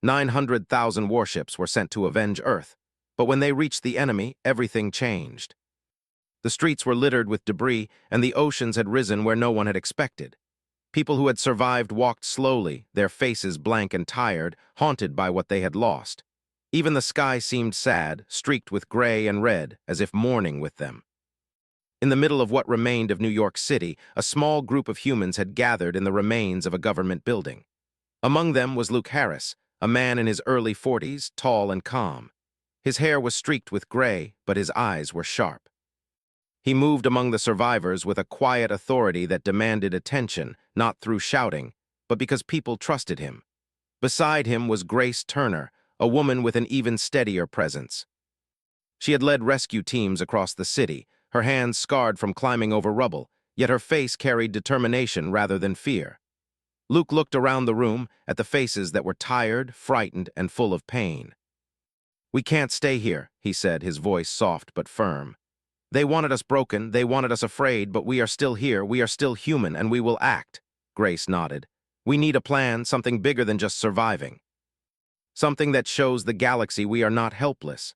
900,000 warships were sent to avenge Earth, but when they reached the enemy, everything changed. The streets were littered with debris, and the oceans had risen where no one had expected. People who had survived walked slowly, their faces blank and tired, haunted by what they had lost. Even the sky seemed sad, streaked with gray and red, as if mourning with them. In the middle of what remained of New York City, a small group of humans had gathered in the remains of a government building. Among them was Luke Harris, a man in his early 40s, tall and calm. His hair was streaked with gray, but his eyes were sharp. He moved among the survivors with a quiet authority that demanded attention, not through shouting, but because people trusted him. Beside him was Grace Turner, a woman with an even steadier presence. She had led rescue teams across the city, her hands scarred from climbing over rubble, yet her face carried determination rather than fear. Luke looked around the room at the faces that were tired, frightened, and full of pain. "We can't stay here," he said, his voice soft but firm. "They wanted us broken, they wanted us afraid, but we are still here, we are still human, and we will act." Grace nodded. "We need a plan, something bigger than just surviving. Something that shows the galaxy we are not helpless."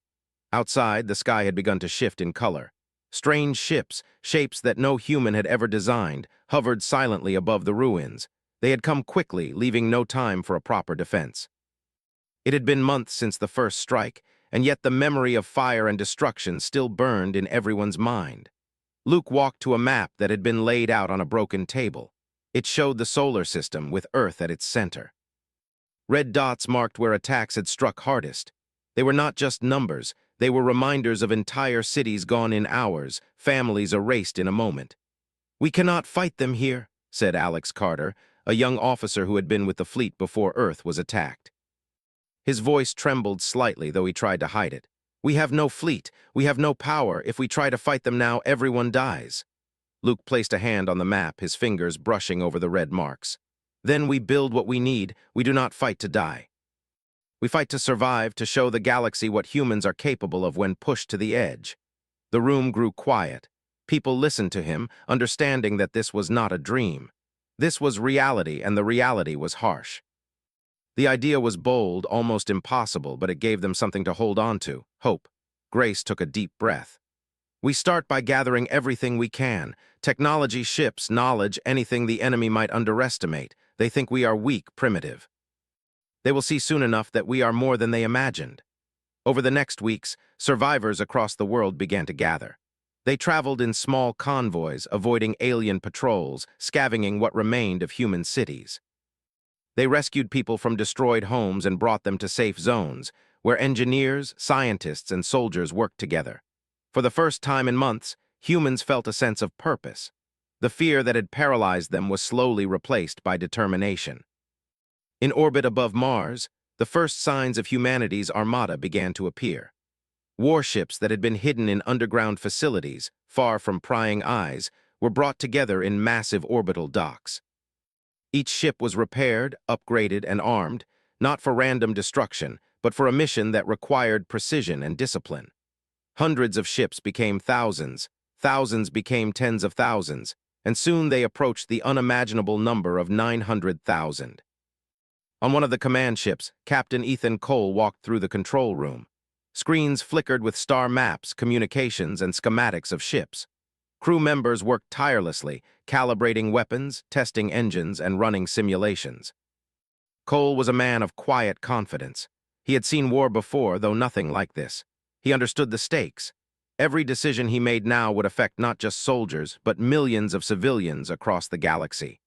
Outside, the sky had begun to shift in color. Strange ships, shapes that no human had ever designed, hovered silently above the ruins. They had come quickly, leaving no time for a proper defense. It had been months since the first strike, and yet the memory of fire and destruction still burned in everyone's mind. Luke walked to a map that had been laid out on a broken table. It showed the solar system, with Earth at its center. Red dots marked where attacks had struck hardest. They were not just numbers, they were reminders of entire cities gone in hours, families erased in a moment. "We cannot fight them here," said Alex Carter, a young officer who had been with the fleet before Earth was attacked. His voice trembled slightly, though he tried to hide it. "We have no fleet, we have no power. If we try to fight them now, everyone dies." Luke placed a hand on the map, his fingers brushing over the red marks. "Then we build what we need, we do not fight to die. We fight to survive, to show the galaxy what humans are capable of when pushed to the edge." The room grew quiet. People listened to him, understanding that this was not a dream. This was reality, and the reality was harsh. The idea was bold, almost impossible, but it gave them something to hold on to: hope. Grace took a deep breath. "We start by gathering everything we can. Technology, ships, knowledge, anything the enemy might underestimate. They think we are weak, primitive. They will see soon enough that we are more than they imagined." Over the next weeks, survivors across the world began to gather. They traveled in small convoys, avoiding alien patrols, scavenging what remained of human cities. They rescued people from destroyed homes and brought them to safe zones, where engineers, scientists, and soldiers worked together. For the first time in months, humans felt a sense of purpose. The fear that had paralyzed them was slowly replaced by determination. In orbit above Mars, the first signs of humanity's armada began to appear. Warships that had been hidden in underground facilities, far from prying eyes, were brought together in massive orbital docks. Each ship was repaired, upgraded, and armed, not for random destruction, but for a mission that required precision and discipline. Hundreds of ships became thousands, thousands became tens of thousands, and soon they approached the unimaginable number of 900,000. On one of the command ships, Captain Ethan Cole walked through the control room. Screens flickered with star maps, communications, and schematics of ships. Crew members worked tirelessly, calibrating weapons, testing engines, and running simulations. Cole was a man of quiet confidence. He had seen war before, though nothing like this. He understood the stakes. Every decision he made now would affect not just soldiers, but millions of civilians across the galaxy.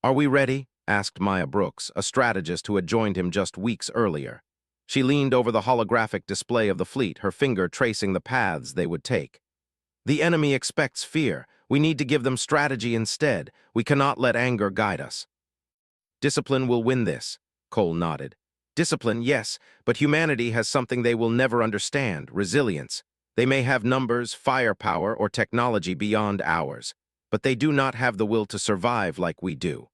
"Are we ready?" asked Maya Brooks, a strategist who had joined him just weeks earlier. She leaned over the holographic display of the fleet, her finger tracing the paths they would take. "The enemy expects fear. We need to give them strategy instead. We cannot let anger guide us." "Discipline will win this," Cole nodded. "Discipline, yes, but humanity has something they will never understand: resilience. They may have numbers, firepower, or technology beyond ours, but they do not have the will to survive like we do."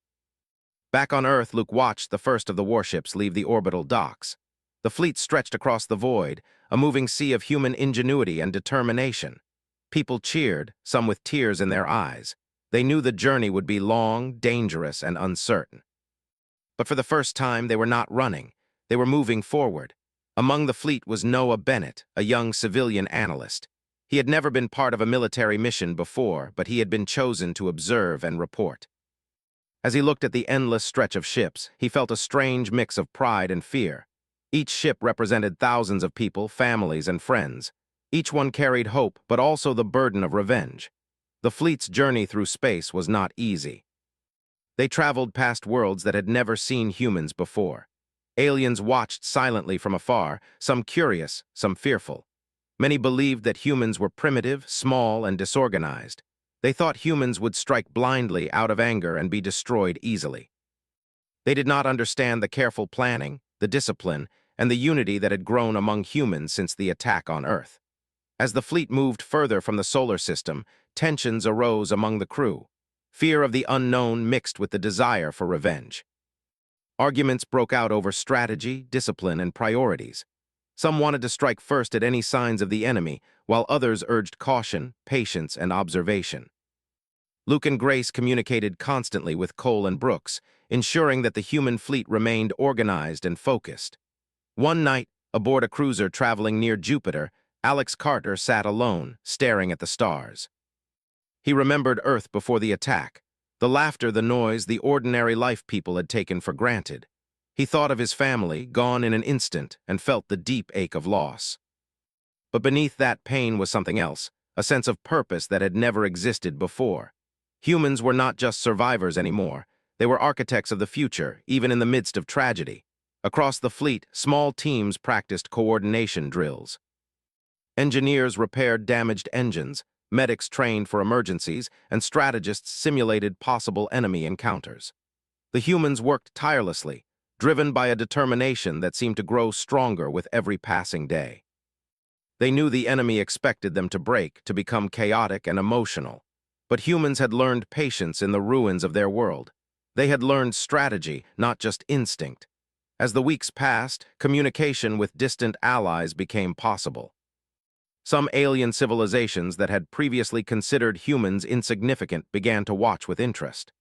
Back on Earth, Luke watched the first of the warships leave the orbital docks. The fleet stretched across the void, a moving sea of human ingenuity and determination. People cheered, some with tears in their eyes. They knew the journey would be long, dangerous, and uncertain. But for the first time, they were not running. They were moving forward. Among the fleet was Noah Bennett, a young civilian analyst. He had never been part of a military mission before, but he had been chosen to observe and report. As he looked at the endless stretch of ships, he felt a strange mix of pride and fear. Each ship represented thousands of people, families, and friends. Each one carried hope, but also the burden of revenge. The fleet's journey through space was not easy. They traveled past worlds that had never seen humans before. Aliens watched silently from afar, some curious, some fearful. Many believed that humans were primitive, small, and disorganized. They thought humans would strike blindly out of anger and be destroyed easily. They did not understand the careful planning, the discipline, and the unity that had grown among humans since the attack on Earth. As the fleet moved further from the solar system, tensions arose among the crew. Fear of the unknown mixed with the desire for revenge. Arguments broke out over strategy, discipline, and priorities. Some wanted to strike first at any signs of the enemy, while others urged caution, patience, and observation. Luke and Grace communicated constantly with Cole and Brooks, ensuring that the human fleet remained organized and focused. One night, aboard a cruiser traveling near Jupiter, Alex Carter sat alone, staring at the stars. He remembered Earth before the attack, the laughter, the noise, the ordinary life people had taken for granted. He thought of his family, gone in an instant, and felt the deep ache of loss. But beneath that pain was something else, a sense of purpose that had never existed before. Humans were not just survivors anymore. They were architects of the future, even in the midst of tragedy. Across the fleet, small teams practiced coordination drills. Engineers repaired damaged engines, medics trained for emergencies, and strategists simulated possible enemy encounters. The humans worked tirelessly, driven by a determination that seemed to grow stronger with every passing day. They knew the enemy expected them to break, to become chaotic and emotional. But humans had learned patience in the ruins of their world. They had learned strategy, not just instinct. As the weeks passed, communication with distant allies became possible. Some alien civilizations that had previously considered humans insignificant began to watch with interest.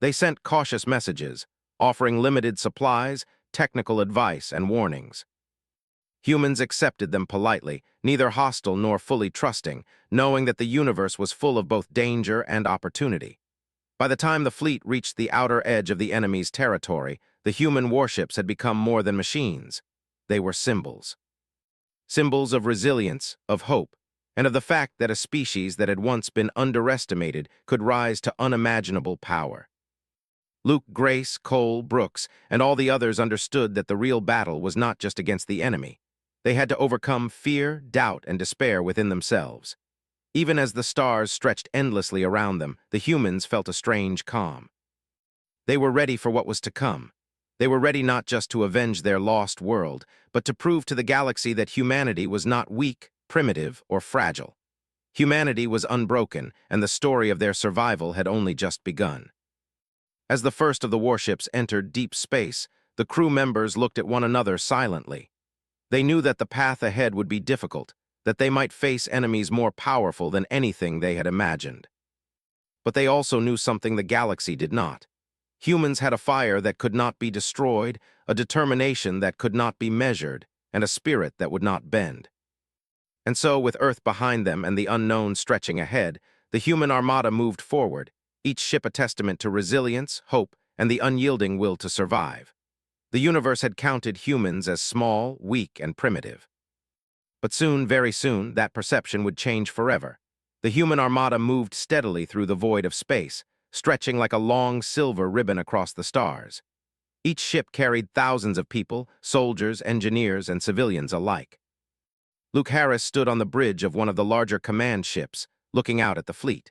They sent cautious messages, offering limited supplies, technical advice, and warnings. Humans accepted them politely, neither hostile nor fully trusting, knowing that the universe was full of both danger and opportunity. By the time the fleet reached the outer edge of the enemy's territory, the human warships had become more than machines. They were symbols. Symbols of resilience, of hope, and of the fact that a species that had once been underestimated could rise to unimaginable power. Luke, Grace, Cole, Brooks, and all the others understood that the real battle was not just against the enemy. They had to overcome fear, doubt, and despair within themselves. Even as the stars stretched endlessly around them, the humans felt a strange calm. They were ready for what was to come. They were ready not just to avenge their lost world, but to prove to the galaxy that humanity was not weak, primitive, or fragile. Humanity was unbroken, and the story of their survival had only just begun. As the first of the warships entered deep space, the crew members looked at one another silently. They knew that the path ahead would be difficult, that they might face enemies more powerful than anything they had imagined. But they also knew something the galaxy did not. Humans had a fire that could not be destroyed, a determination that could not be measured, and a spirit that would not bend. And so, with Earth behind them and the unknown stretching ahead, the human armada moved forward, each ship a testament to resilience, hope, and the unyielding will to survive. The universe had counted humans as small, weak, and primitive. But soon, very soon, that perception would change forever. The human armada moved steadily through the void of space, stretching like a long silver ribbon across the stars. Each ship carried thousands of people, soldiers, engineers, and civilians alike. Luke Harris stood on the bridge of one of the larger command ships, looking out at the fleet.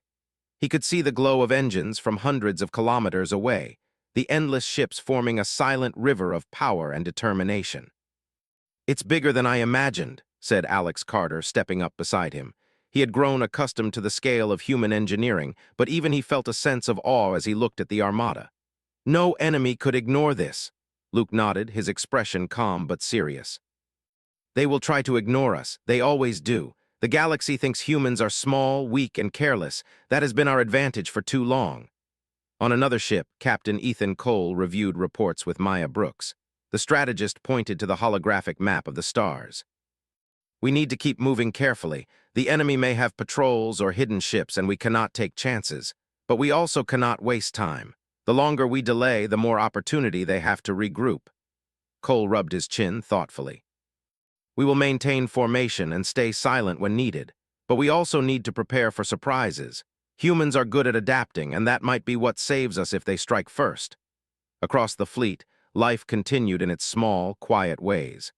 He could see the glow of engines from hundreds of kilometers away, the endless ships forming a silent river of power and determination. "It's bigger than I imagined," said Alex Carter, stepping up beside him. He had grown accustomed to the scale of human engineering, but even he felt a sense of awe as he looked at the armada. "No enemy could ignore this." Luke nodded, his expression calm but serious. "They will try to ignore us. They always do. The galaxy thinks humans are small, weak, and careless. That has been our advantage for too long." On another ship, Captain Ethan Cole reviewed reports with Maya Brooks. The strategist pointed to the holographic map of the stars. We need to keep moving carefully. The enemy may have patrols or hidden ships, and we cannot take chances. But we also cannot waste time. The longer we delay, the more opportunity they have to regroup. Cole rubbed his chin thoughtfully. We will maintain formation and stay silent when needed. But we also need to prepare for surprises. Humans are good at adapting, and that might be what saves us if they strike first. Across the fleet, life continued in its small, quiet ways.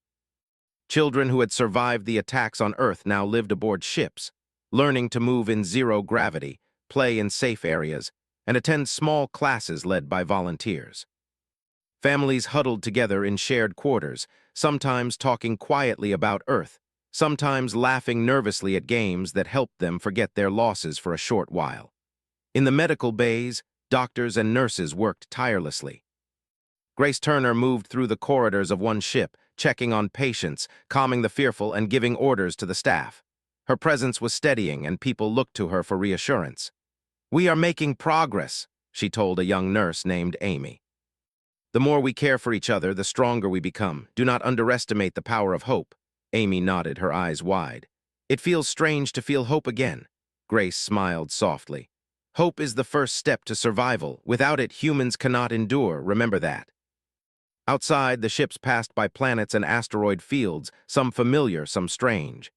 Children who had survived the attacks on Earth now lived aboard ships, learning to move in zero gravity, play in safe areas, and attend small classes led by volunteers. Families huddled together in shared quarters, sometimes talking quietly about Earth, sometimes laughing nervously at games that helped them forget their losses for a short while. In the medical bays, doctors and nurses worked tirelessly. Grace Turner moved through the corridors of one ship, checking on patients, calming the fearful, and giving orders to the staff. Her presence was steadying, and people looked to her for reassurance. "We are making progress," she told a young nurse named Amy. "The more we care for each other, the stronger we become. Do not underestimate the power of hope." Amy nodded, her eyes wide. "It feels strange to feel hope again." Grace smiled softly. "Hope is the first step to survival. Without it, humans cannot endure. Remember that." Outside, the ships passed by planets and asteroid fields, some familiar, some strange.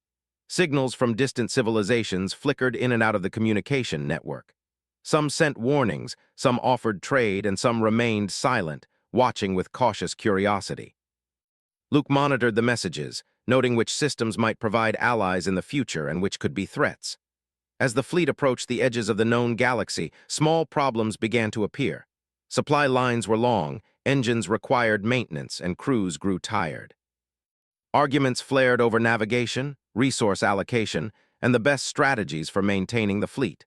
Signals from distant civilizations flickered in and out of the communication network. Some sent warnings, some offered trade, and some remained silent, watching with cautious curiosity. Luke monitored the messages, noting which systems might provide allies in the future and which could be threats. As the fleet approached the edges of the known galaxy, small problems began to appear. Supply lines were long, engines required maintenance, and crews grew tired. Arguments flared over navigation, resource allocation, and the best strategies for maintaining the fleet.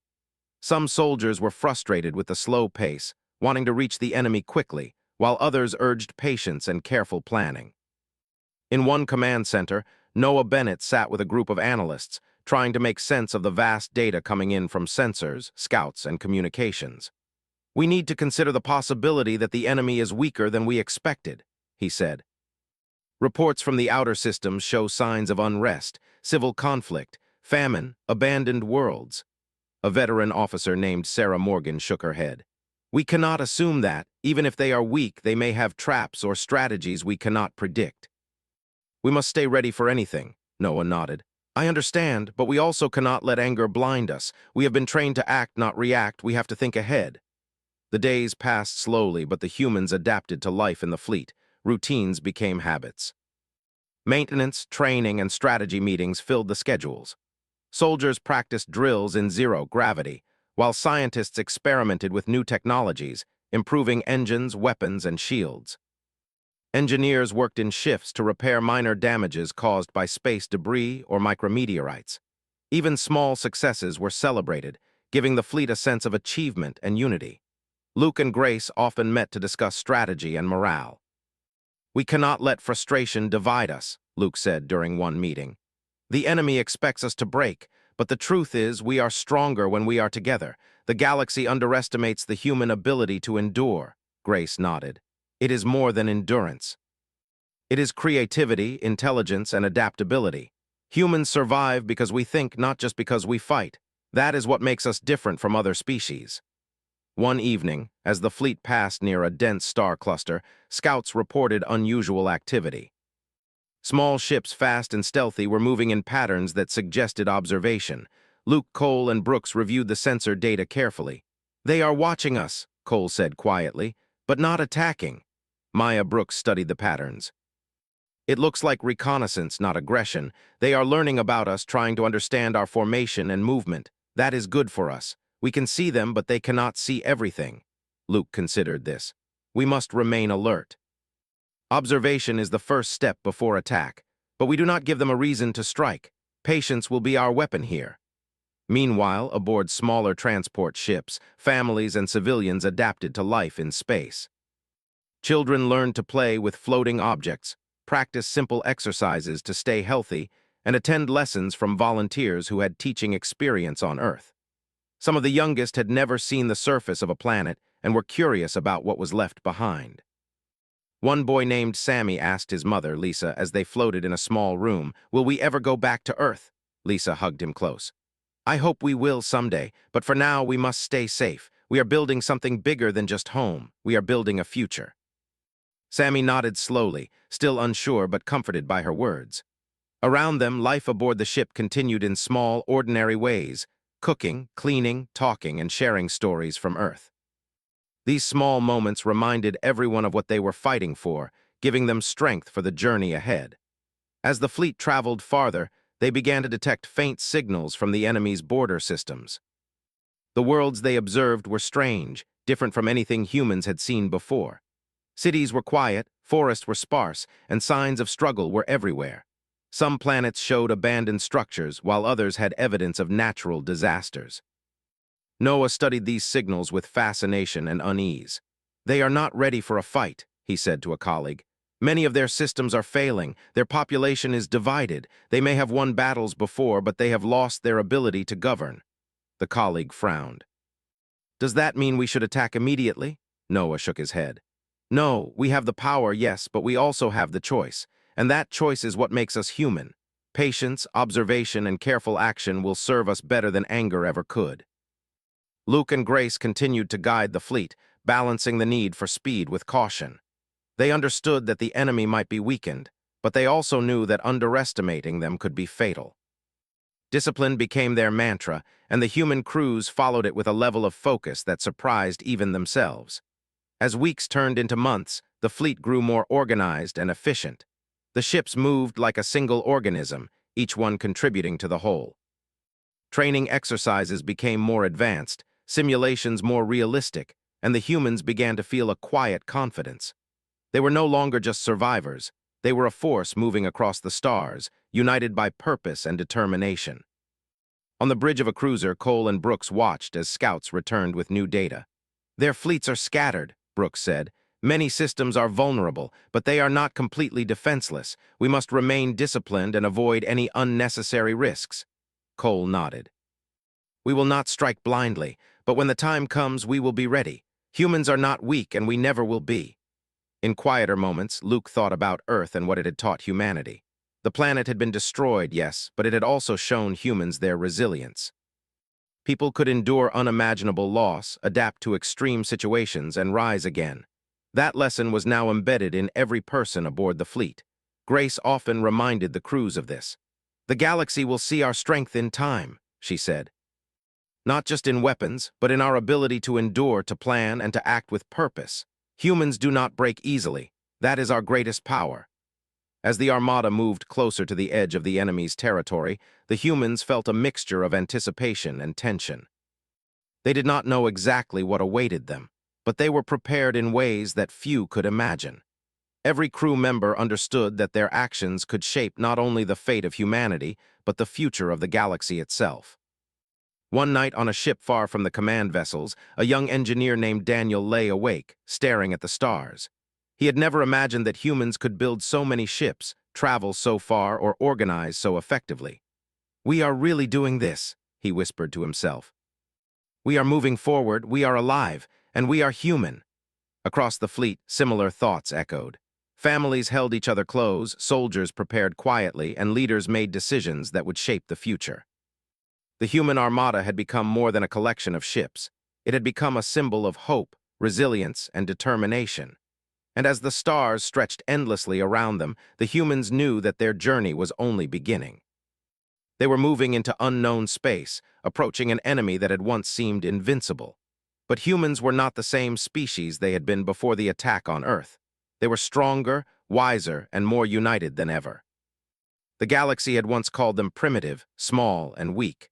Some soldiers were frustrated with the slow pace, wanting to reach the enemy quickly, while others urged patience and careful planning. In one command center, Noah Bennett sat with a group of analysts, trying to make sense of the vast data coming in from sensors, scouts, and communications. "We need to consider the possibility that the enemy is weaker than we expected," he said. "Reports from the outer systems show signs of unrest, civil conflict, famine, abandoned worlds." A veteran officer named Sarah Morgan shook her head. "We cannot assume that. Even if they are weak, they may have traps or strategies we cannot predict." "We must stay ready for anything," Noah nodded. "I understand, but we also cannot let anger blind us. We have been trained to act, not react. We have to think ahead." The days passed slowly, but the humans adapted to life in the fleet. Routines became habits. Maintenance, training, and strategy meetings filled the schedules. Soldiers practiced drills in zero gravity, while scientists experimented with new technologies, improving engines, weapons, and shields. Engineers worked in shifts to repair minor damages caused by space debris or micrometeorites. Even small successes were celebrated, giving the fleet a sense of achievement and unity. Luke and Grace often met to discuss strategy and morale. "We cannot let frustration divide us," Luke said during one meeting. "The enemy expects us to break, but the truth is we are stronger when we are together. The galaxy underestimates the human ability to endure." Grace nodded. "It is more than endurance. It is creativity, intelligence, and adaptability. Humans survive because we think, not just because we fight. That is what makes us different from other species." One evening, as the fleet passed near a dense star cluster, scouts reported unusual activity. Small ships, fast and stealthy, were moving in patterns that suggested observation. Luke, Cole, and Brooks reviewed the sensor data carefully. "They are watching us," Cole said quietly, "but not attacking." Maya Brooks studied the patterns. "It looks like reconnaissance, not aggression. They are learning about us, trying to understand our formation and movement. That is good for us. We can see them, but they cannot see everything." Luke considered this. "We must remain alert. Observation is the first step before attack, but we do not give them a reason to strike. Patience will be our weapon here." Meanwhile, aboard smaller transport ships, families and civilians adapted to life in space. Children learned to play with floating objects, practice simple exercises to stay healthy, and attend lessons from volunteers who had teaching experience on Earth. Some of the youngest had never seen the surface of a planet and were curious about what was left behind. One boy named Sammy asked his mother, Lisa, as they floated in a small room, "Will we ever go back to Earth?" Lisa hugged him close. "I hope we will someday, but for now we must stay safe. We are building something bigger than just home. We are building a future." Sammy nodded slowly, still unsure but comforted by her words. Around them, life aboard the ship continued in small, ordinary ways, cooking, cleaning, talking, and sharing stories from Earth. These small moments reminded everyone of what they were fighting for, giving them strength for the journey ahead. As the fleet traveled farther, they began to detect faint signals from the enemy's border systems. The worlds they observed were strange, different from anything humans had seen before. Cities were quiet, forests were sparse, and signs of struggle were everywhere. Some planets showed abandoned structures, while others had evidence of natural disasters. Noah studied these signals with fascination and unease. "They are not ready for a fight," he said to a colleague. "Many of their systems are failing, their population is divided, they may have won battles before, but they have lost their ability to govern." The colleague frowned. "Does that mean we should attack immediately?" Noah shook his head. "No, we have the power, yes, but we also have the choice. And that choice is what makes us human. Patience, observation, and careful action will serve us better than anger ever could." Luke and Grace continued to guide the fleet, balancing the need for speed with caution. They understood that the enemy might be weakened, but they also knew that underestimating them could be fatal. Discipline became their mantra, and the human crews followed it with a level of focus that surprised even themselves. As weeks turned into months, the fleet grew more organized and efficient. The ships moved like a single organism, each one contributing to the whole. Training exercises became more advanced, simulations more realistic, and the humans began to feel a quiet confidence. They were no longer just survivors. They were a force moving across the stars, united by purpose and determination. On the bridge of a cruiser, Cole and Brooks watched as scouts returned with new data. "Their fleets are scattered," Brooks said. "Many systems are vulnerable, but they are not completely defenseless. We must remain disciplined and avoid any unnecessary risks." Cole nodded. "We will not strike blindly, but when the time comes, we will be ready. Humans are not weak, and we never will be." In quieter moments, Luke thought about Earth and what it had taught humanity. The planet had been destroyed, yes, but it had also shown humans their resilience. People could endure unimaginable loss, adapt to extreme situations, and rise again. That lesson was now embedded in every person aboard the fleet. Grace often reminded the crews of this. "The galaxy will see our strength in time," she said. "Not just in weapons, but in our ability to endure, to plan, and to act with purpose. Humans do not break easily. That is our greatest power." As the Armada moved closer to the edge of the enemy's territory, the humans felt a mixture of anticipation and tension. They did not know exactly what awaited them, but they were prepared in ways that few could imagine. Every crew member understood that their actions could shape not only the fate of humanity, but the future of the galaxy itself. One night on a ship far from the command vessels, a young engineer named Daniel lay awake, staring at the stars. He had never imagined that humans could build so many ships, travel so far, or organize so effectively. "We are really doing this," he whispered to himself. "We are moving forward, we are alive, and we are human." Across the fleet, similar thoughts echoed. Families held each other close, soldiers prepared quietly, and leaders made decisions that would shape the future. The human armada had become more than a collection of ships. It had become a symbol of hope, resilience, and determination. And as the stars stretched endlessly around them, the humans knew that their journey was only beginning. They were moving into unknown space, approaching an enemy that had once seemed invincible. But humans were not the same species they had been before the attack on Earth. They were stronger, wiser, and more united than ever. The galaxy had once called them primitive, small, and weak.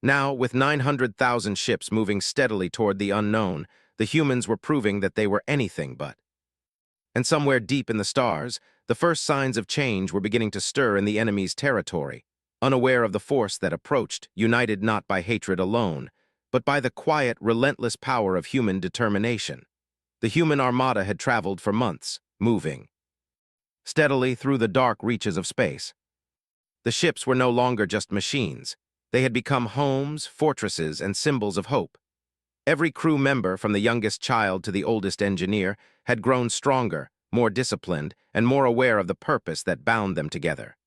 Now, with 900,000 ships moving steadily toward the unknown, the humans were proving that they were anything but. And somewhere deep in the stars, the first signs of change were beginning to stir in the enemy's territory, unaware of the force that approached, united not by hatred alone, but by the quiet, relentless power of human determination. The human armada had traveled for months, moving steadily through the dark reaches of space. The ships were no longer just machines. They had become homes, fortresses, and symbols of hope. Every crew member, from the youngest child to the oldest engineer, had grown stronger, more disciplined, and more aware of the purpose that bound them together.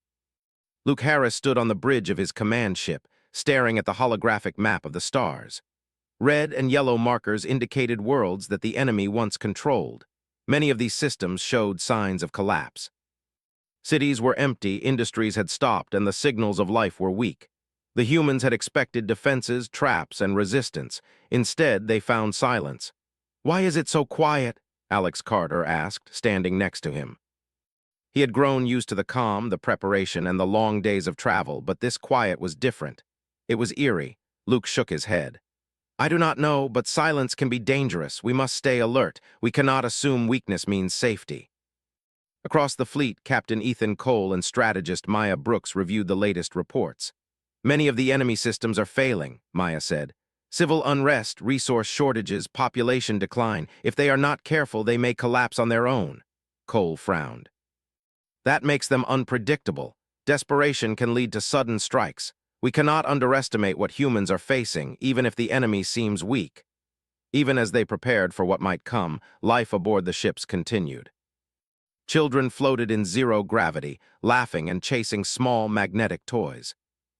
Luke Harris stood on the bridge of his command ship, staring at the holographic map of the stars. Red and yellow markers indicated worlds that the enemy once controlled. Many of these systems showed signs of collapse. Cities were empty, industries had stopped, and the signals of life were weak. The humans had expected defenses, traps, and resistance. Instead, they found silence. "Why is it so quiet?" Alex Carter asked, standing next to him. He had grown used to the calm, the preparation, and the long days of travel, but this quiet was different. It was eerie. Luke shook his head. "I do not know, but silence can be dangerous. We must stay alert. We cannot assume weakness means safety." Across the fleet, Captain Ethan Cole and strategist Maya Brooks reviewed the latest reports. "Many of the enemy systems are failing," Maya said. "Civil unrest, resource shortages, population decline. If they are not careful, they may collapse on their own." Cole frowned. "That makes them unpredictable. Desperation can lead to sudden strikes. We cannot underestimate what humans are facing, even if the enemy seems weak." Even as they prepared for what might come, life aboard the ships continued. Children floated in zero gravity, laughing and chasing small magnetic toys.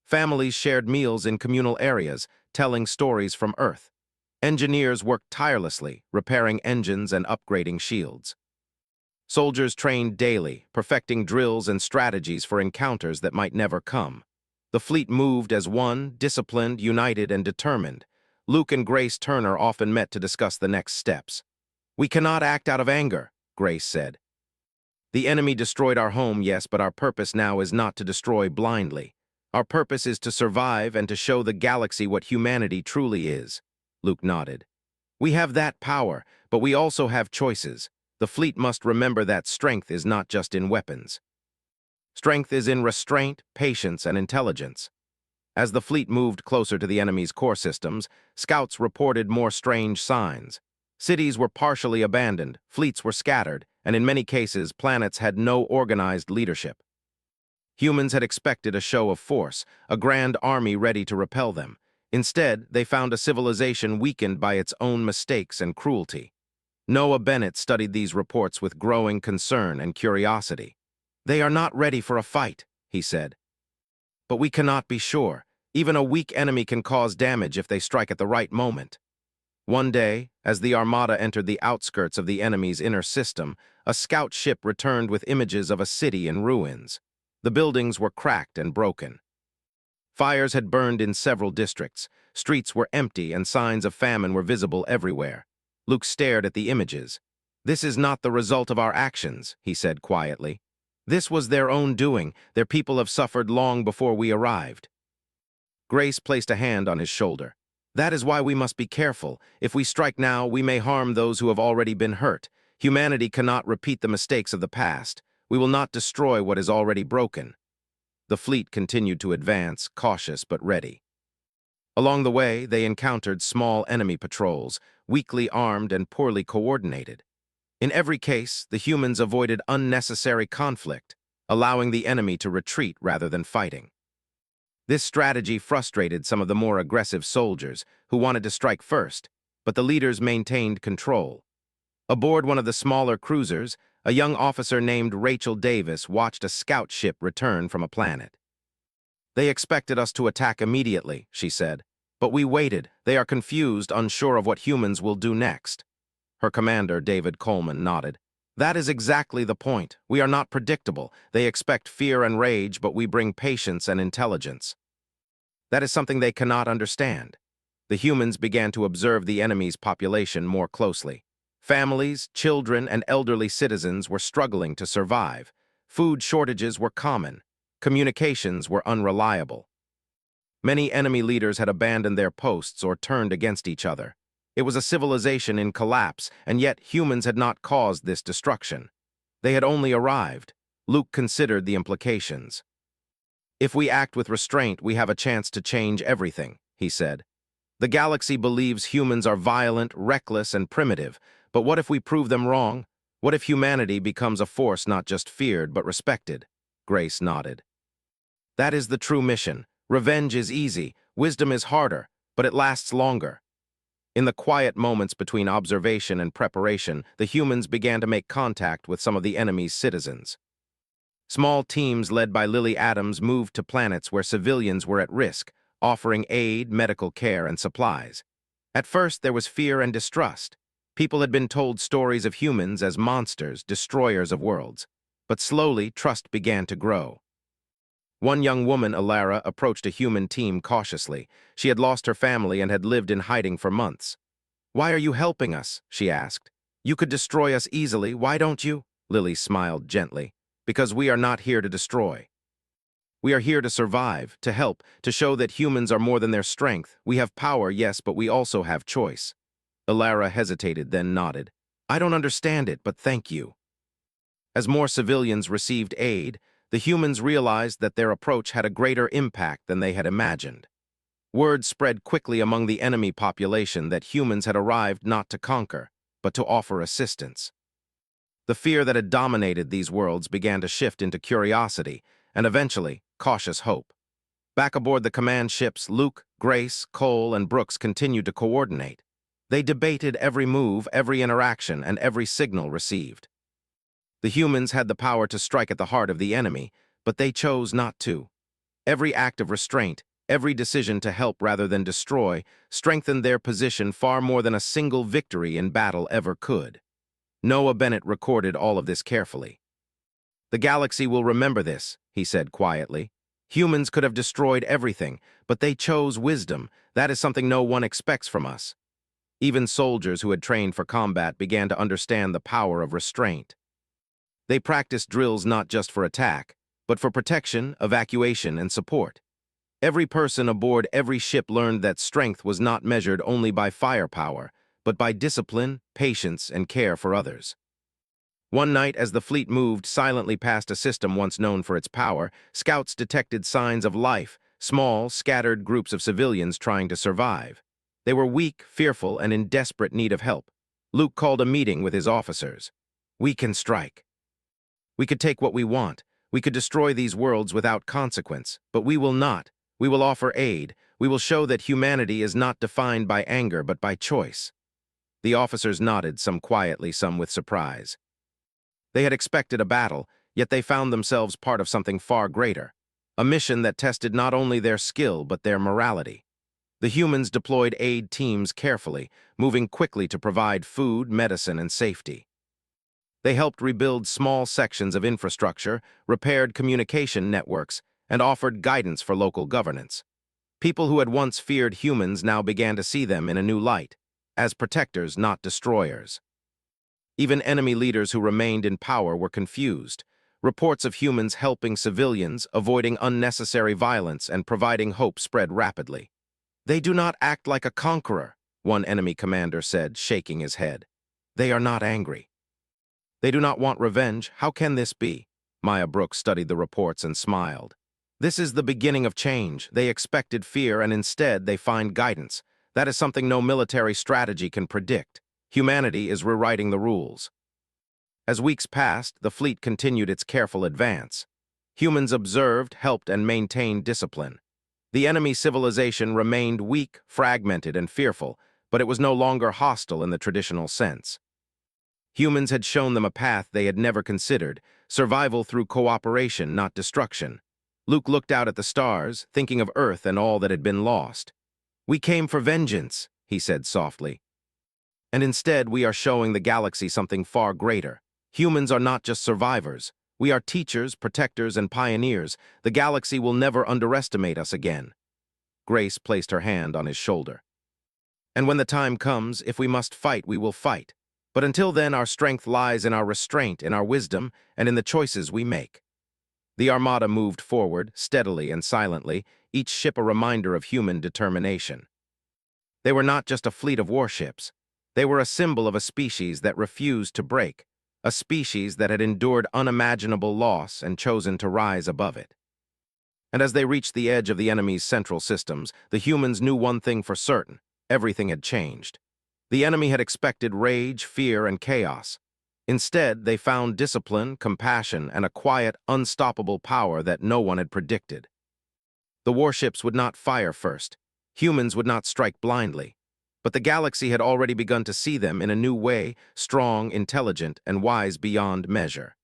Families shared meals in communal areas, telling stories from Earth. Engineers worked tirelessly, repairing engines and upgrading shields. Soldiers trained daily, perfecting drills and strategies for encounters that might never come. The fleet moved as one, disciplined, united, and determined. Luke and Grace Turner often met to discuss the next steps. "We cannot act out of anger," Grace said. "The enemy destroyed our home, yes, but our purpose now is not to destroy blindly. Our purpose is to survive and to show the galaxy what humanity truly is." Luke nodded. "We have that power, but we also have choices. The fleet must remember that strength is not just in weapons. Strength is in restraint, patience, and intelligence." As the fleet moved closer to the enemy's core systems, scouts reported more strange signs. Cities were partially abandoned, fleets were scattered, and in many cases, planets had no organized leadership. Humans had expected a show of force, a grand army ready to repel them. Instead, they found a civilization weakened by its own mistakes and cruelty. Noah Bennett studied these reports with growing concern and curiosity. "They are not ready for a fight," he said. "But we cannot be sure. Even a weak enemy can cause damage if they strike at the right moment." One day, as the Armada entered the outskirts of the enemy's inner system, a scout ship returned with images of a city in ruins. The buildings were cracked and broken. Fires had burned in several districts, streets were empty, and signs of famine were visible everywhere. Luke stared at the images. "This is not the result of our actions," he said quietly. "This was their own doing. Their people have suffered long before we arrived." Grace placed a hand on his shoulder. "That is why we must be careful. If we strike now, we may harm those who have already been hurt. Humanity cannot repeat the mistakes of the past. We will not destroy what is already broken." The fleet continued to advance, cautious but ready. Along the way, they encountered small enemy patrols, weakly armed and poorly coordinated. In every case, the humans avoided unnecessary conflict, allowing the enemy to retreat rather than fighting. This strategy frustrated some of the more aggressive soldiers who wanted to strike first, but the leaders maintained control. Aboard one of the smaller cruisers, a young officer named Rachel Davis watched a scout ship return from a planet. "They expected us to attack immediately," she said. "But we waited. They are confused, unsure of what humans will do next." Her commander, David Coleman, nodded. "That is exactly the point. We are not predictable. They expect fear and rage, but we bring patience and intelligence." That is something they cannot understand. The humans began to observe the enemy's population more closely. Families, children, and elderly citizens were struggling to survive. Food shortages were common. Communications were unreliable. Many enemy leaders had abandoned their posts or turned against each other. It was a civilization in collapse, and yet humans had not caused this destruction. They had only arrived. Luke considered the implications. "If we act with restraint, we have a chance to change everything," he said. "The galaxy believes humans are violent, reckless, and primitive, but what if we prove them wrong? What if humanity becomes a force not just feared but respected?" Grace nodded. "That is the true mission. Revenge is easy, wisdom is harder, but it lasts longer." In the quiet moments between observation and preparation, the humans began to make contact with some of the enemy's citizens. Small teams led by Lily Adams moved to planets where civilians were at risk, offering aid, medical care, and supplies. At first, there was fear and distrust. People had been told stories of humans as monsters, destroyers of worlds. But slowly, trust began to grow. One young woman, Alara, approached a human team cautiously. She had lost her family and had lived in hiding for months. "Why are you helping us?" she asked. "You could destroy us easily, why don't you?" Lily smiled gently. "Because we are not here to destroy. We are here to survive, to help, to show that humans are more than their strength. We have power, yes, but we also have choice." Alara hesitated, then nodded. "I don't understand it, but thank you." As more civilians received aid, the humans realized that their approach had a greater impact than they had imagined. Word spread quickly among the enemy population that humans had arrived not to conquer, but to offer assistance. The fear that had dominated these worlds began to shift into curiosity, and eventually, cautious hope. Back aboard the command ships, Luke, Grace, Cole, and Brooks continued to coordinate. They debated every move, every interaction, and every signal received. The humans had the power to strike at the heart of the enemy, but they chose not to. Every act of restraint, every decision to help rather than destroy, strengthened their position far more than a single victory in battle ever could. Noah Bennett recorded all of this carefully. "The galaxy will remember this," he said quietly. "Humans could have destroyed everything, but they chose wisdom. That is something no one expects from us." Even soldiers who had trained for combat began to understand the power of restraint. They practiced drills not just for attack, but for protection, evacuation, and support. Every person aboard every ship learned that strength was not measured only by firepower, but by discipline, patience, and care for others. One night, as the fleet moved silently past a system once known for its power, scouts detected signs of life, small, scattered groups of civilians trying to survive. They were weak, fearful, and in desperate need of help. Luke called a meeting with his officers. "We can strike. We could take what we want. We could destroy these worlds without consequence, but we will not. We will offer aid. We will show that humanity is not defined by anger, but by choice." The officers nodded, some quietly, some with surprise. They had expected a battle, yet they found themselves part of something far greater, a mission that tested not only their skill, but their morality. The humans deployed aid teams carefully, moving quickly to provide food, medicine, and safety. They helped rebuild small sections of infrastructure, repaired communication networks, and offered guidance for local governance. People who had once feared humans now began to see them in a new light, as protectors, not destroyers. Even enemy leaders who remained in power were confused. Reports of humans helping civilians, avoiding unnecessary violence, and providing hope spread rapidly. "They do not act like a conqueror," one enemy commander said, shaking his head. "They are not angry. They do not want revenge. How can this be?" Maya Brooks studied the reports and smiled. "This is the beginning of change. They expected fear, and instead they find guidance. That is something no military strategy can predict. Humanity is rewriting the rules." As weeks passed, the fleet continued its careful advance. Humans observed, helped, and maintained discipline. The enemy civilization remained weak, fragmented, and fearful, but it was no longer hostile in the traditional sense. Humans had shown them a path they had never considered, survival through cooperation, not destruction. Luke looked out at the stars, thinking of Earth and all that had been lost. "We came for vengeance," he said softly. "And instead we are showing the galaxy something far greater. Humans are not just survivors. We are teachers, protectors, and pioneers. The galaxy will never underestimate us again." Grace placed her hand on his shoulder. "And when the time comes, if we must fight, we will fight. But until then, our strength lies in our restraint, in our wisdom, and in the choices we make." The Armada moved forward, steadily and silently, each ship a reminder of human determination. They were not just a fleet of warships. They were a symbol of a species that refused to break, a species that had endured unimaginable loss and chosen to rise above it. And as they reached the edge of the enemy's central systems, the humans knew one thing for certain: everything had changed. The enemy had expected rage, fear, and chaos. Instead, they found discipline, compassion, and a quiet, unstoppable power that no one had predicted. The warships would not fire first. Humans would not strike blindly. But the galaxy had already begun to see them in a new way, strong, intelligent, and wise beyond measure.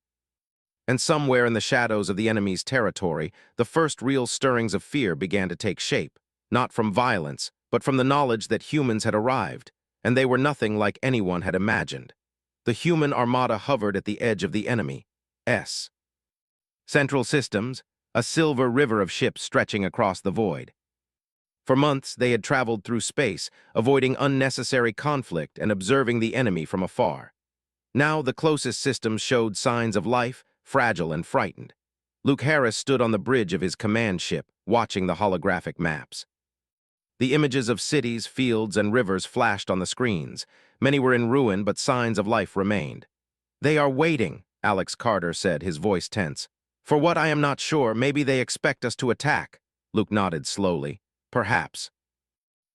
And somewhere in the shadows of the enemy's territory, the first real stirrings of fear began to take shape, not from violence, but from the knowledge that humans had arrived, and they were nothing like anyone had imagined. The human armada hovered at the edge of the enemy's central systems, a silver river of ships stretching across the void. For months, they had traveled through space, avoiding unnecessary conflict and observing the enemy from afar. Now, the closest systems showed signs of life, fragile and frightened. Luke Harris stood on the bridge of his command ship, watching the holographic maps. The images of cities, fields, and rivers flashed on the screens. Many were in ruin, but signs of life remained. "They are waiting," Alex Carter said, his voice tense. "For what I am not sure, maybe they expect us to attack." Luke nodded slowly. "Perhaps.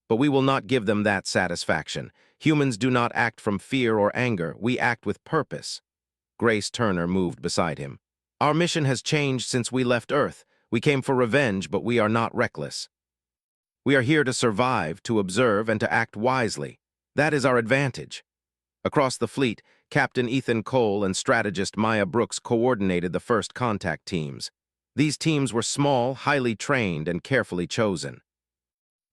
But we will not give them that satisfaction. Humans do not act from fear or anger. We act with purpose." Grace Turner moved beside him. "Our mission has changed since we left Earth. We came for revenge, but we are not reckless. We are here to survive, to observe, and to act wisely. That is our advantage." Across the fleet, Captain Ethan Cole and strategist Maya Brooks coordinated the first contact teams. These teams were small, highly trained, and carefully chosen.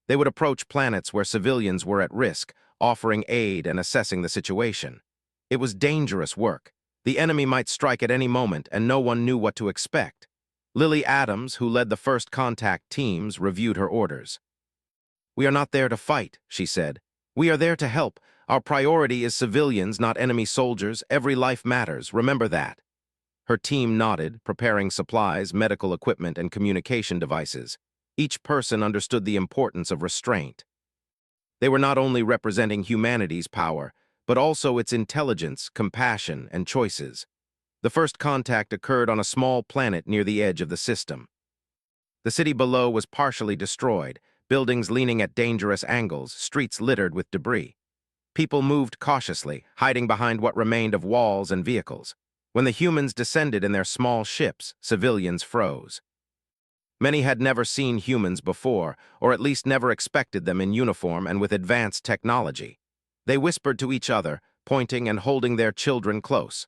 They would approach planets where civilians were at risk, offering aid and assessing the situation. It was dangerous work. The enemy might strike at any moment, and no one knew what to expect. Lily Adams, who led the first contact teams, reviewed her orders. "We are not there to fight," she said. "We are there to help. Our priority is civilians, not enemy soldiers. Every life matters. Remember that." Her team nodded, preparing supplies, medical equipment, and communication devices. Each person understood the importance of restraint. They were not only representing humanity's power, but also its intelligence, compassion, and choices. The first contact occurred on a small planet near the edge of the system. The city below was partially destroyed, buildings leaning at dangerous angles, streets littered with debris. People moved cautiously, hiding behind what remained of walls and vehicles. When the humans descended in their small ships, civilians froze. Many had never seen humans before, or at least never expected them in uniform and with advanced technology. They whispered to each other, pointing and holding their children close.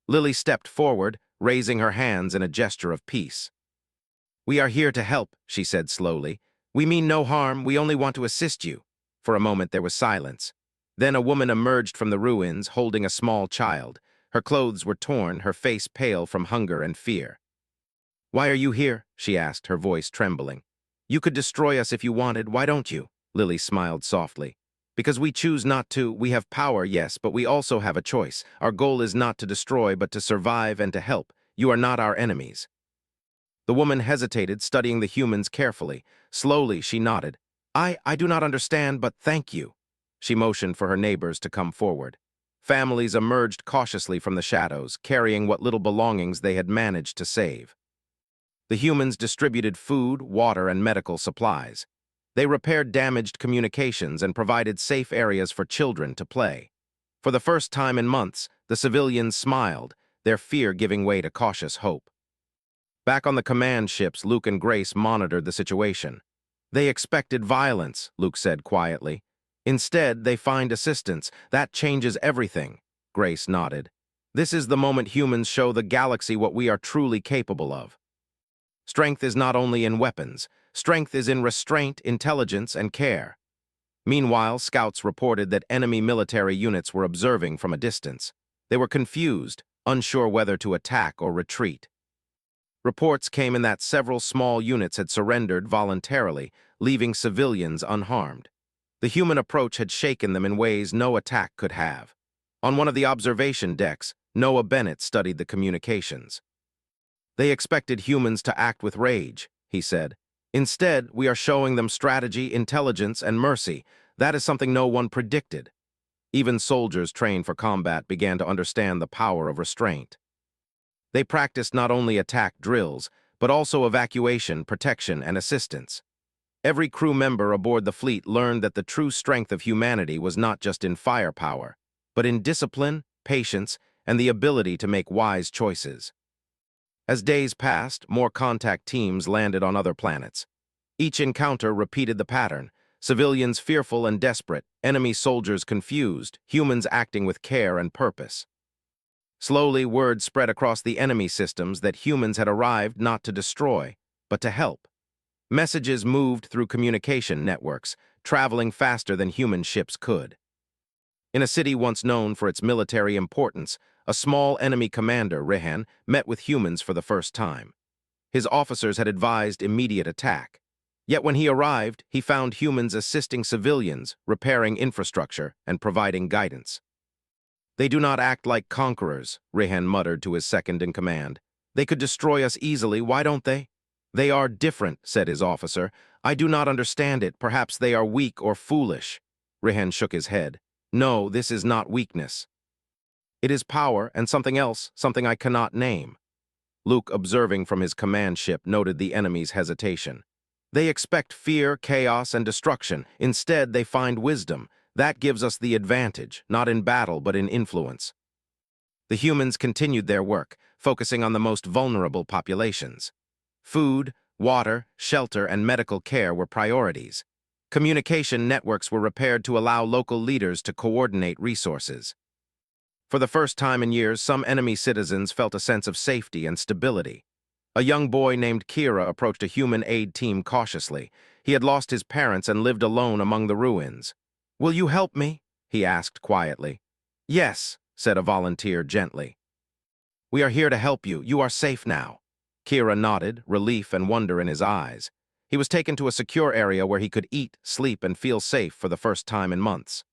Lily stepped forward, raising her hands in a gesture of peace. "We are here to help," she said slowly. "We mean no harm, we only want to assist you." For a moment there was silence. Then a woman emerged from the ruins, holding a small child. Her clothes were torn, her face pale from hunger and fear. "Why are you here?" she asked, her voice trembling. "You could destroy us if you wanted, why don't you?" Lily smiled softly. "Because we choose not to. We have power, yes, but we also have a choice. Our goal is not to destroy, but to survive and to help. You are not our enemies." The woman hesitated, studying the humans carefully. Slowly, she nodded. I do not understand, but thank you." She motioned for her neighbors to come forward. Families emerged cautiously from the shadows, carrying what little belongings they had managed to save. The humans distributed food, water, and medical supplies. They repaired damaged communications and provided safe areas for children to play. For the first time in months, the civilians smiled, their fear giving way to cautious hope. Back on the command ships, Luke and Grace monitored the situation. "They expected violence," Luke said quietly. "Instead, they find assistance. That changes everything." Grace nodded. "This is the moment humans show the galaxy what we are truly capable of. Strength is not only in weapons. Strength is in restraint, intelligence, and care." Meanwhile, scouts reported that enemy military units were observing from a distance. They were confused, unsure whether to attack or retreat. Reports came in that several small units had surrendered voluntarily, leaving civilians unharmed. The human approach had shaken them in ways no attack could have. On one of the observation decks, Noah Bennett studied the communications. "They expected humans to act with rage," he said. "Instead, we are showing them strategy, intelligence, and mercy. That is something no one predicted." Even soldiers trained for combat began to understand the power of restraint. They practiced not only attack drills, but also evacuation, protection, and assistance. Every crew member aboard the fleet learned that the true strength of humanity was not just in firepower, but in discipline, patience, and the ability to make wise choices. As days passed, more contact teams landed on other planets. Each encounter repeated the pattern. Civilians fearful and desperate, enemy soldiers confused, humans acting with care and purpose. Slowly, word spread across the enemy systems that humans had arrived not to destroy, but to help. Messages moved through communication networks, traveling faster than human ships could. In a city once known for its military importance, a small enemy commander, Rehan, met with humans for the first time. His officers had advised immediate attack. Yet when he arrived, he found humans assisting civilians, repairing infrastructure, and providing guidance. "They do not act like conquerors," Rehan muttered to his second-in-command. "They could destroy us easily, why don't they?" "They are different," said his officer. "I do not understand it. Perhaps they are weak or foolish." Rehan shook his head. "No, this is not weakness. It is power and something else, something I cannot name." Luke, observing from his command ship, noted the enemy's hesitation. "They expect fear, chaos, and destruction. Instead, they find wisdom. That gives us the advantage, not in battle, but in influence." The humans continued their work, focusing on the most vulnerable populations. Food, water, shelter, and medical care were priorities. Communication networks were repaired to allow local leaders to coordinate resources. For the first time in years, some enemy citizens felt a sense of safety and stability. A young boy named Kira approached a human aid team cautiously. He had lost his parents and lived alone among the ruins. "Will you help me?" he asked quietly. "Yes," said a volunteer gently. "We are here to help you. You are safe now." Kira nodded, relief and wonder in his eyes. He was taken to a secure area where he could eat, sleep, and feel safe for the first time in months.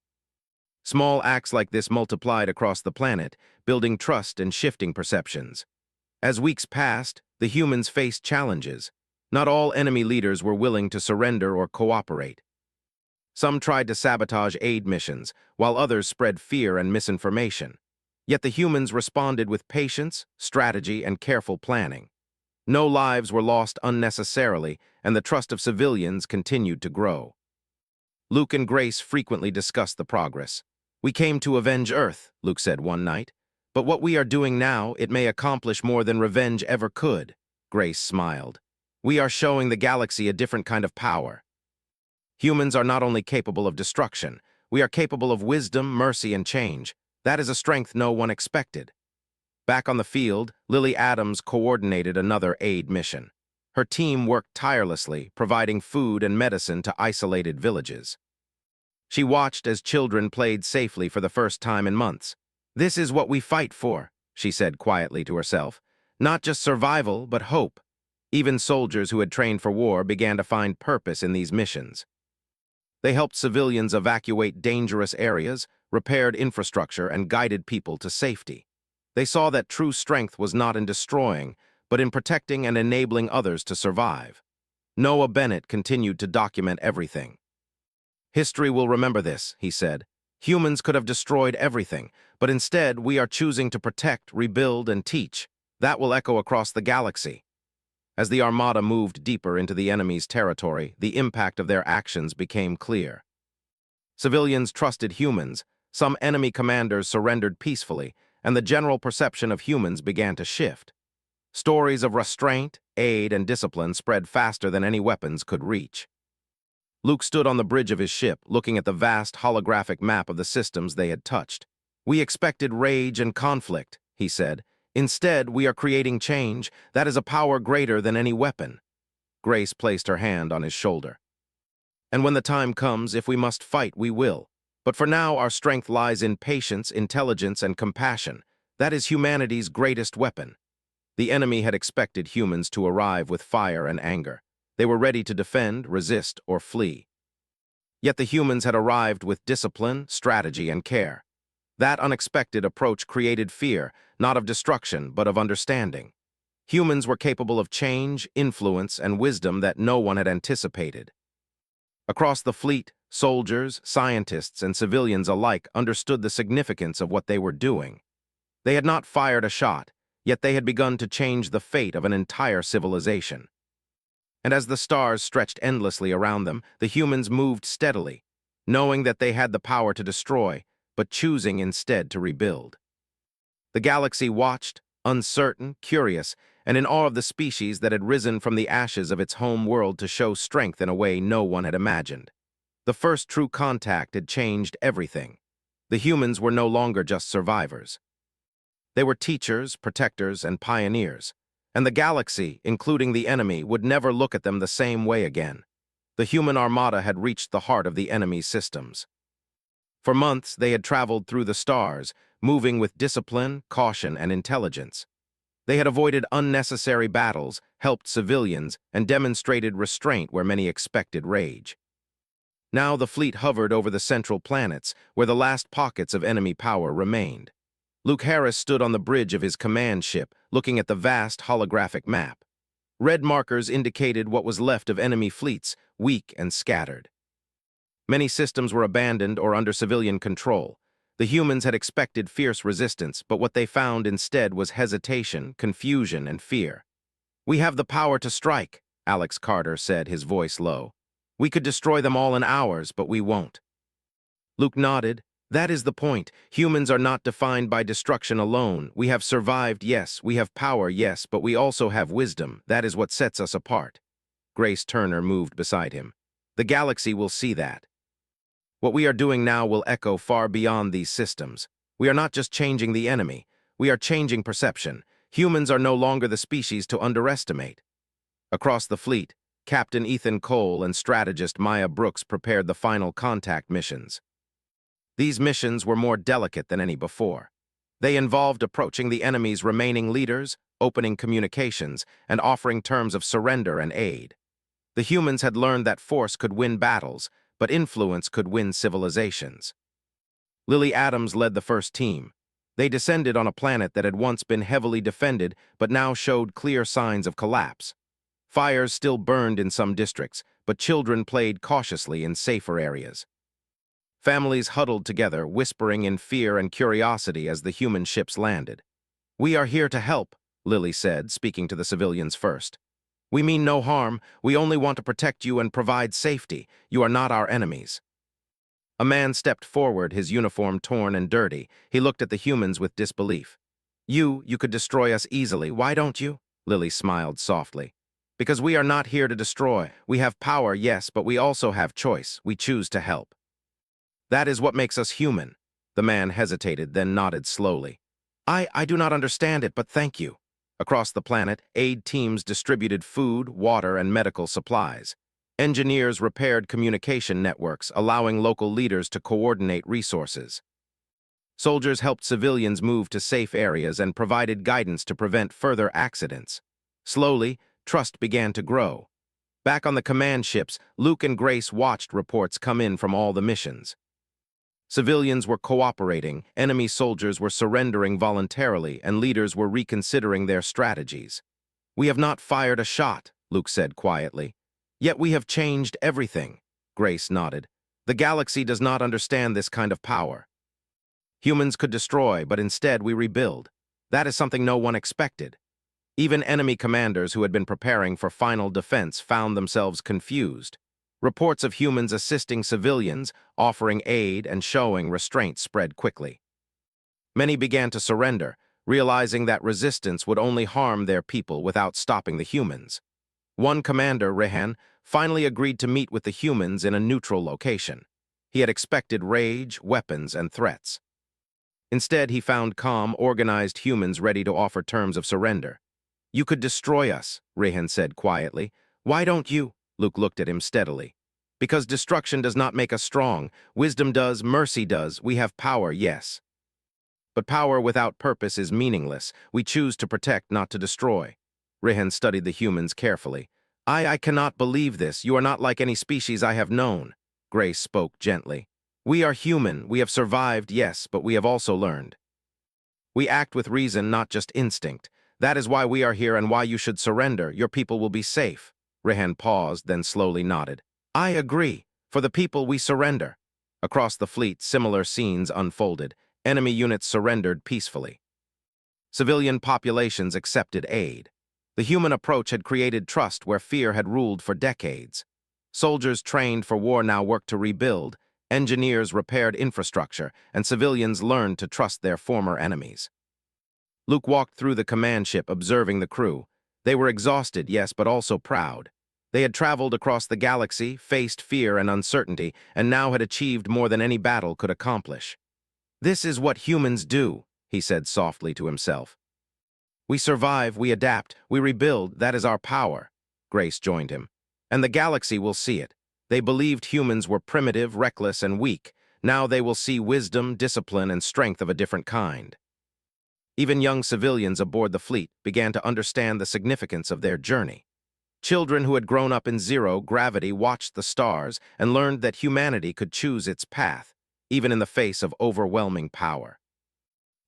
Small acts like this multiplied across the planet, building trust and shifting perceptions. As weeks passed, the humans faced challenges. Not all enemy leaders were willing to surrender or cooperate. Some tried to sabotage aid missions, while others spread fear and misinformation. Yet the humans responded with patience, strategy, and careful planning. No lives were lost unnecessarily, and the trust of civilians continued to grow. Luke and Grace frequently discussed the progress. "We came to avenge Earth," Luke said one night. "But what we are doing now, it may accomplish more than revenge ever could." Grace smiled. "We are showing the galaxy a different kind of power. Humans are not only capable of destruction, we are capable of wisdom, mercy, and change. That is a strength no one expected." Back on the field, Lily Adams coordinated another aid mission. Her team worked tirelessly, providing food and medicine to isolated villages. She watched as children played safely for the first time in months. "This is what we fight for," she said quietly to herself. "Not just survival, but hope." Even soldiers who had trained for war began to find purpose in these missions. They helped civilians evacuate dangerous areas, repaired infrastructure, and guided people to safety. They saw that true strength was not in destroying, but in protecting and enabling others to survive. Noah Bennett continued to document everything. "History will remember this," he said. "Humans could have destroyed everything, but instead we are choosing to protect, rebuild, and teach. That will echo across the galaxy." As the Armada moved deeper into the enemy's territory, the impact of their actions became clear. Civilians trusted humans, some enemy commanders surrendered peacefully, and the general perception of humans began to shift. Stories of restraint, aid, and discipline spread faster than any weapons could reach. Luke stood on the bridge of his ship, looking at the vast holographic map of the systems they had touched. "We expected rage and conflict," he said. "Instead, we are creating change. That is a power greater than any weapon." Grace placed her hand on his shoulder. "And when the time comes, if we must fight, we will. But for now, our strength lies in patience, intelligence, and compassion. That is humanity's greatest weapon." The enemy had expected humans to arrive with fire and anger. They were ready to defend, resist, or flee. Yet the humans had arrived with discipline, strategy, and care. That unexpected approach created fear, not of destruction, but of understanding. Humans were capable of change, influence, and wisdom that no one had anticipated. Across the fleet, soldiers, scientists, and civilians alike understood the significance of what they were doing. They had not fired a shot, yet they had begun to change the fate of an entire civilization. And as the stars stretched endlessly around them, the humans moved steadily, knowing that they had the power to destroy, but choosing instead to rebuild. The galaxy watched, uncertain, curious, and in awe of the species that had risen from the ashes of its home world to show strength in a way no one had imagined. The first true contact had changed everything. The humans were no longer just survivors. They were teachers, protectors, and pioneers, and the galaxy, including the enemy, would never look at them the same way again. The human armada had reached the heart of the enemy's systems. For months, they had traveled through the stars, moving with discipline, caution, and intelligence. They had avoided unnecessary battles, helped civilians, and demonstrated restraint where many expected rage. Now the fleet hovered over the central planets, where the last pockets of enemy power remained. Luke Harris stood on the bridge of his command ship, looking at the vast holographic map. Red markers indicated what was left of enemy fleets, weak and scattered. Many systems were abandoned or under civilian control. The humans had expected fierce resistance, but what they found instead was hesitation, confusion, and fear. "We have the power to strike," Alex Carter said, his voice low. "We could destroy them all in hours, but we won't." Luke nodded. "That is the point. Humans are not defined by destruction alone. We have survived, yes. We have power, yes, but we also have wisdom. That is what sets us apart." Grace Turner moved beside him. "The galaxy will see that. What we are doing now will echo far beyond these systems. We are not just changing the enemy. We are changing perception. Humans are no longer the species to underestimate." Across the fleet, Captain Ethan Cole and strategist Maya Brooks prepared the final contact missions. These missions were more delicate than any before. They involved approaching the enemy's remaining leaders, opening communications, and offering terms of surrender and aid. The humans had learned that force could win battles, but influence could win civilizations. Lily Adams led the first team. They descended on a planet that had once been heavily defended but now showed clear signs of collapse. Fires still burned in some districts, but children played cautiously in safer areas. Families huddled together, whispering in fear and curiosity as the human ships landed. "We are here to help," Lily said, speaking to the civilians first. "We mean no harm. We only want to protect you and provide safety. You are not our enemies." A man stepped forward, his uniform torn and dirty. He looked at the humans with disbelief. You could destroy us easily. Why don't you?" Lily smiled softly. "Because we are not here to destroy. We have power, yes, but we also have choice. We choose to help. That is what makes us human." The man hesitated, then nodded slowly. I do not understand it, but thank you." Across the planet, aid teams distributed food, water, and medical supplies. Engineers repaired communication networks, allowing local leaders to coordinate resources. Soldiers helped civilians move to safe areas and provided guidance to prevent further accidents. Slowly, trust began to grow. Back on the command ships, Luke and Grace watched reports come in from all the missions. Civilians were cooperating, enemy soldiers were surrendering voluntarily, and leaders were reconsidering their strategies. "We have not fired a shot," Luke said quietly. "Yet we have changed everything." Grace nodded. "The galaxy does not understand this kind of power. Humans could destroy, but instead we rebuild. That is something no one expected." Even enemy commanders who had been preparing for final defense found themselves confused. Reports of humans assisting civilians, offering aid, and showing restraint spread quickly. Many began to surrender, realizing that resistance would only harm their people without stopping the humans. One commander, Rehan, finally agreed to meet with the humans in a neutral location. He had expected rage, weapons, and threats. Instead, he found calm, organized humans ready to offer terms of surrender. "You could destroy us," Rehan said quietly. "Why don't you?" Luke looked at him steadily. "Because destruction does not make us strong. Wisdom does, mercy does. We have power, yes. But power without purpose is meaningless. We choose to protect, not to destroy." Rehan studied the humans carefully. I cannot believe this. You are not like any species I have known." Grace spoke gently. "We are human. We have survived, yes, but we have also learned. We act with reason, not just instinct. That is why we are here and why you should surrender. Your people will be safe." Rehan paused, then slowly nodded. "I agree. For the people, we surrender." Across the fleet, similar scenes unfolded. Enemy units surrendered peacefully. Civilian populations accepted aid. The human approach had created trust where fear had ruled for decades. Soldiers trained for war now worked to rebuild, engineers repaired infrastructure, and civilians learned to trust their former enemies. Luke walked through the command ship, observing the crew. They were exhausted, yes, but also proud. They had traveled across the galaxy, faced fear and uncertainty, and now had achieved more than any battle could accomplish. "This is what humans do," he said softly to himself. "We survive, we adapt, we rebuild, that is our power." Grace joined him. "And the galaxy will see it. They believed humans were primitive, reckless, and weak. Now they will see wisdom, discipline, and strength of a different kind." Even young civilians aboard the fleet began to understand the significance of their journey. Children who had grown up in zero gravity watched the stars and learned that humanity could choose its path, even in the face of overwhelming power.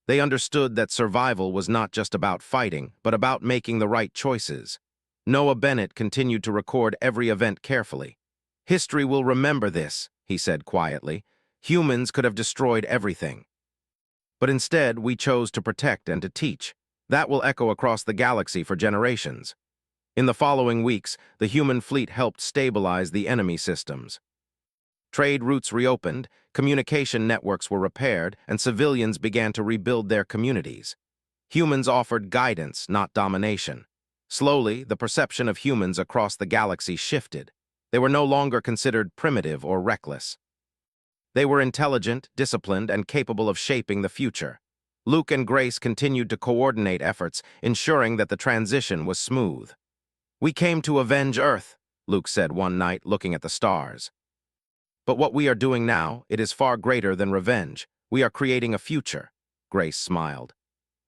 They understood that survival was not just about fighting, but about making the right choices. Noah Bennett continued to record every event carefully. "History will remember this," he said quietly. "Humans could have destroyed everything. But instead, we chose to protect and to teach. That will echo across the galaxy for generations." In the following weeks, the human fleet helped stabilize the enemy systems. Trade routes reopened, communication networks were repaired, and civilians began to rebuild their communities. Humans offered guidance, not domination. Slowly, the perception of humans across the galaxy shifted. They were no longer considered primitive or reckless. They were intelligent, disciplined, and capable of shaping the future. Luke and Grace continued to coordinate efforts, ensuring that the transition was smooth. "We came to avenge Earth," Luke said one night, looking at the stars. "But what we are doing now, it is far greater than revenge. We are creating a future." Grace smiled.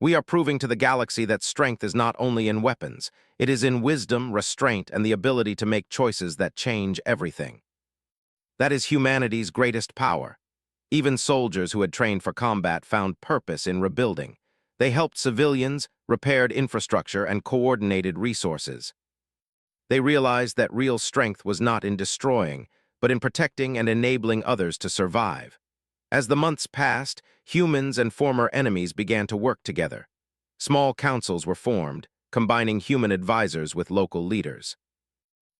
"We are proving to the galaxy that strength is not only in weapons, it is in wisdom, restraint, and the ability to make choices that change everything. That is humanity's greatest power." Even soldiers who had trained for combat found purpose in rebuilding. They helped civilians, repaired infrastructure, and coordinated resources. They realized that real strength was not in destroying, but in protecting and enabling others to survive. As the months passed, humans and former enemies began to work together. Small councils were formed, combining human advisors with local leaders.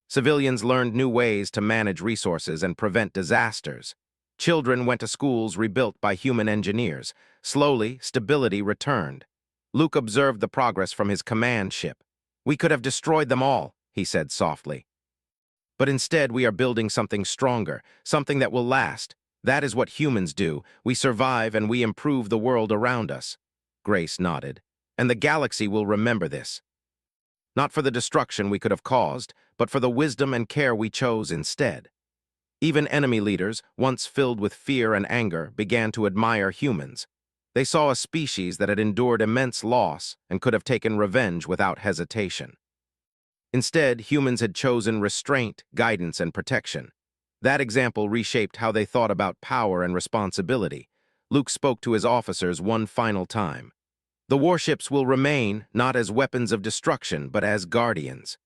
Civilians learned new ways to manage resources and prevent disasters. Children went to schools rebuilt by human engineers. Slowly, stability returned. Luke observed the progress from his command ship. "We could have destroyed them all," he said softly. "But instead, we are building something stronger, something that will last. That is what humans do. We survive and we improve the world around us." Grace nodded. "And the galaxy will remember this. Not for the destruction we could have caused, but for the wisdom and care we chose instead." Even enemy leaders, once filled with fear and anger, began to admire humans. They saw a species that had endured immense loss and could have taken revenge without hesitation. Instead, humans had chosen restraint, guidance, and protection. That example reshaped how they thought about power and responsibility. Luke spoke to his officers one final time. "The warships will remain not as weapons of destruction, but as guardians.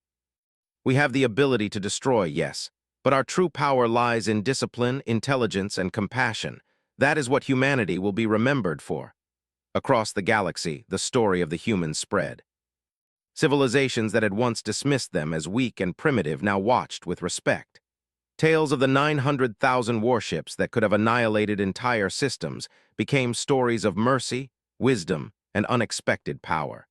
We have the ability to destroy, yes, but our true power lies in discipline, intelligence, and compassion. That is what humanity will be remembered for." Across the galaxy, the story of the humans spread. Civilizations that had once dismissed them as weak and primitive now watched with respect. Tales of the 900,000 warships that could have annihilated entire systems became stories of mercy, wisdom, and unexpected power.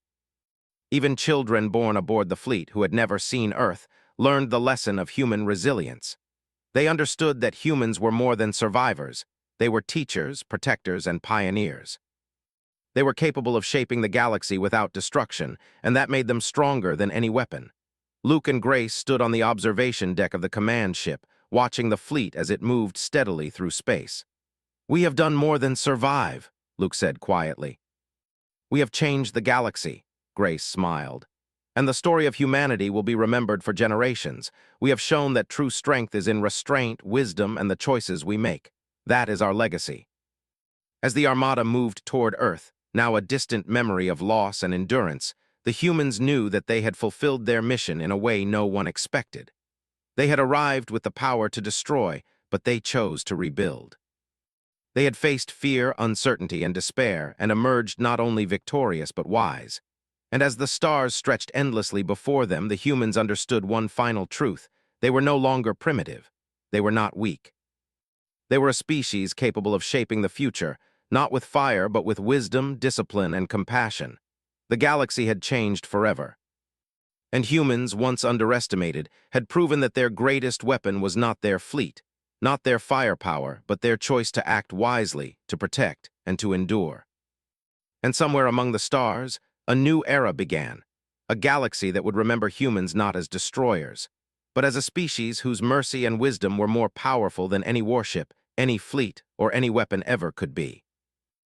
Even children born aboard the fleet who had never seen Earth learned the lesson of human resilience. They understood that humans were more than survivors. They were teachers, protectors, and pioneers. They were capable of shaping the galaxy without destruction, and that made them stronger than any weapon. Luke and Grace stood on the observation deck of the command ship, watching the fleet as it moved steadily through space. "We have done more than survive," Luke said quietly. "We have changed the galaxy," Grace smiled. "And the story of humanity will be remembered for generations. We have shown that true strength is in restraint, wisdom, and the choices we make. That is our legacy." As the Armada moved toward Earth, now a distant memory of loss and endurance, the humans knew that they had fulfilled their mission in a way no one expected. They had arrived with the power to destroy, but they chose to rebuild. They had faced fear, uncertainty, and despair, and emerged not only victorious but wise. And as the stars stretched endlessly before them, the humans understood one final truth. They were no longer primitive. They were not weak. They were a species capable of shaping the future, not with fire, but with wisdom, discipline, and compassion. The galaxy had changed forever. And humans, once underestimated, had proven that their greatest weapon was not their fleet, not their firepower, but their choice to act wisely, to protect, and to endure. And somewhere among the stars, a new era began, a galaxy that would remember humans not as destroyers, but as a species whose mercy and wisdom were more powerful than any warship, any fleet, or any weapon ever could be.